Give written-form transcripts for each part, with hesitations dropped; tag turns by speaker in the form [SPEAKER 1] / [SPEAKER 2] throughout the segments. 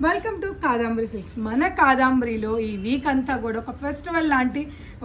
[SPEAKER 1] Welcome to Kadambari silks. మన కాదాంబరిలో ఈ week అంతా కూడా ఒక ఫెస్టివల్ లాంటి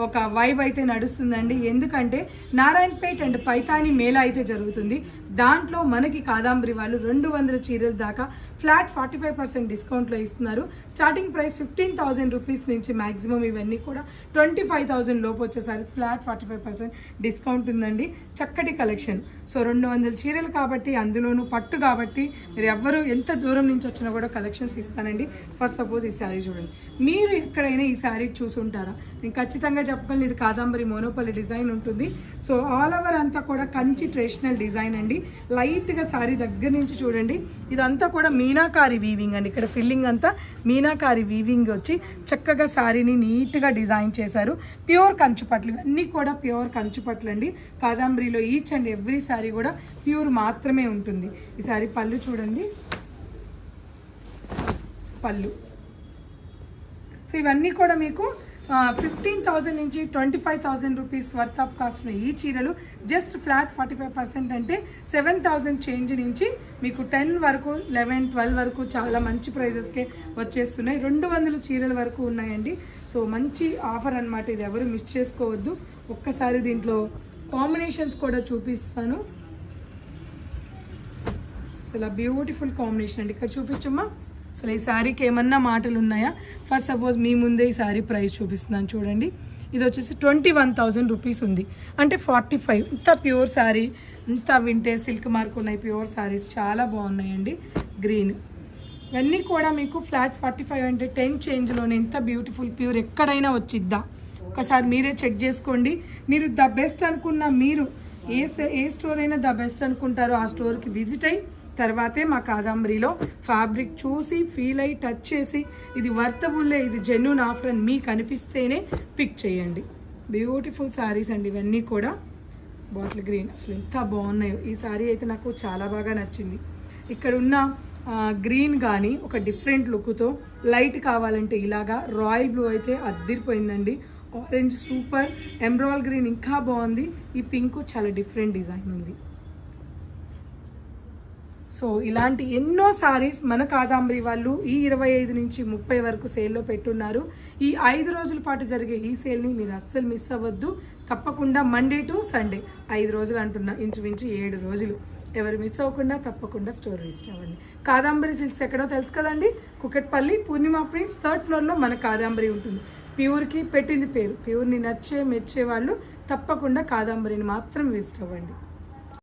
[SPEAKER 1] ఒక వైబ్ అయితే నడుస్తుందండి. ఎందుకంటే నారాయణపేట్ అండ్ పైతాని మేళా అయితే జరుగుతుంది. దాంట్లో మనకి కాదాంబరి వాళ్ళు 200 చీరల దాకా ఫ్లాట్ 45% డిస్కౌంట్లో ఇస్తున్నారు. స్టార్టింగ్ ప్రైస్ 15,000 రూపీస్ నుంచి మ్యాక్సిమం ఇవన్నీ కూడా 25,000 లోపు వచ్చేసరికి ఫ్లాట్ 45% డిస్కౌంట్ ఉందండి. చక్కటి కలెక్షన్. సో 200 చీరలు కాబట్టి, అందులోనూ పట్టు కాబట్టి మీరు ఎవ్వరు ఎంత దూరం నుంచి వచ్చినా కూడా కలెక్షన్స్ ఇస్తానండి. ఫర్ సపోజ్ ఈ శారీ చూడండి, మీరు ఎక్కడైనా ఈ శారీ చూసి ఉంటారా? నేను ఖచ్చితంగా చెప్పగలను, ఇది కాదాంబరి మోనోపల్లి డిజైన్ ఉంటుంది. సో ఆల్ ఓవర్ అంతా కూడా కంచి ట్రెడిషనల్ డిజైన్ అండి. లైట్గా శారీ దగ్గర నుంచి చూడండి, ఇదంతా కూడా మీనాకారి వీవింగ్ అండి. ఇక్కడ ఫిల్లింగ్ అంతా మీనాకారి వీవింగ్ వచ్చి చక్కగా శారీని నీట్గా డిజైన్ చేశారు. ప్యూర్ కంచుపట్లు, ఇవన్నీ కూడా ప్యూర్ కంచుపట్లు అండి. కాదాంబరిలో ఈచ్ అండ్ ఎవ్రీ శారీ కూడా ప్యూర్ మాత్రమే ఉంటుంది. ఈ శారీ పళ్ళు చూడండి, పళ్ళు. సో ఇవన్నీ కూడా మీకు 15,000 నుంచి 25,000 రూపీస్ వర్త్ ఆఫ్ కాస్ట్ ఉన్న ఈ చీరలు జస్ట్ ఫ్లాట్ 45% అంటే 7,000 చేంజ్ నుంచి మీకు 10 వరకు 11, 12 వరకు చాలా మంచి ప్రైజెస్కే వచ్చేస్తున్నాయి. 200 చీరల వరకు ఉన్నాయండి. సో మంచి ఆఫర్ అనమాట, ఇది ఎవరు మిస్ చేసుకోవద్దు. ఒక్కసారి దీంట్లో కాంబినేషన్స్ కూడా చూపిస్తాను. అసలు బ్యూటిఫుల్ కాంబినేషన్ అండి. ఇక్కడ చూపించమ్మా. అసలు ఈ శారీకి ఏమన్నా మాటలు ఉన్నాయా? ఫస్ట్ సపోజ్ మీ ముందే ఈ శారీ ప్రైస్ చూపిస్తున్నాను చూడండి. ఇది వచ్చేసి 21,000 రూపీస్ ఉంది, అంటే 45. ఇంత ప్యూర్ శారీ, ఇంత వింటేజ్ సిల్క్ మార్క్ ఉన్నాయి ప్యూర్ శారీస్, చాలా బాగున్నాయండి. గ్రీన్ ఇవన్నీ కూడా మీకు ఫ్లాట్ 45 అంటే 10 చేంజ్లోనే ఇంత బ్యూటిఫుల్ ప్యూర్ ఎక్కడైనా వచ్చిద్దా? ఒకసారి మీరే చెక్ చేసుకోండి. మీరు ద బెస్ట్ అనుకున్న, మీరు ఏ స్టోర్ అయినా ద బెస్ట్ అనుకుంటారో ఆ స్టోర్కి విజిట్ అయ్యి తర్వాతే మా కాదాంబరిలో ఫ్యాబ్రిక్ చూసి ఫీల్ అయ్యి టచ్ చేసి ఇది వర్తబుల్లే, ఇది జెన్యూన్ ఆఫర్ అని మీకు అనిపిస్తేనే పిక్ చేయండి. బ్యూటిఫుల్ శారీస్ అండి ఇవన్నీ కూడా. బాటిల్ గ్రీన్ అసలు ఎంత బాగున్నాయో. ఈ శారీ అయితే నాకు చాలా బాగా నచ్చింది. ఇక్కడ ఉన్న గ్రీన్ కానీ ఒక డిఫరెంట్ లుక్తో, లైట్ కావాలంటే ఇలాగా, రాయల్ బ్లూ అయితే అద్దిరిపోయిందండి. ఆరెంజ్ సూపర్, ఎమరాల్డ్ గ్రీన్ ఇంకా బాగుంది. ఈ పింక్ చాలా డిఫరెంట్ డిజైన్ ఉంది. సో ఇలాంటి ఎన్నో సారీస్ మన కాదాంబరి వాళ్ళు ఈ 25 నుంచి 30 వరకు సేల్లో పెట్టున్నారు. ఈ 5 రోజుల పాటు జరిగే ఈ సేల్ని మీరు అస్సలు మిస్ అవ్వద్దు. తప్పకుండా మండే టు సండే 5 రోజులు అంటున్నా, ఇంచుమించు 7 రోజులు. ఎవరు మిస్ అవ్వకుండా తప్పకుండా స్టోర్ విజిట్ అవ్వండి. కాదాంబరి సిల్క్స్ ఎక్కడో తెలుసు కదండి, కుకట్పల్లి పూర్ణిమ ప్రింట్స్ 3rd ఫ్లోర్లో మన కాదాంబరి ఉంటుంది. ప్యూర్కి పెట్టింది పేరు. ప్యూర్ని నచ్చే మెచ్చే వాళ్ళు తప్పకుండా కాదాంబరిని మాత్రం విజిట్ అవ్వండి.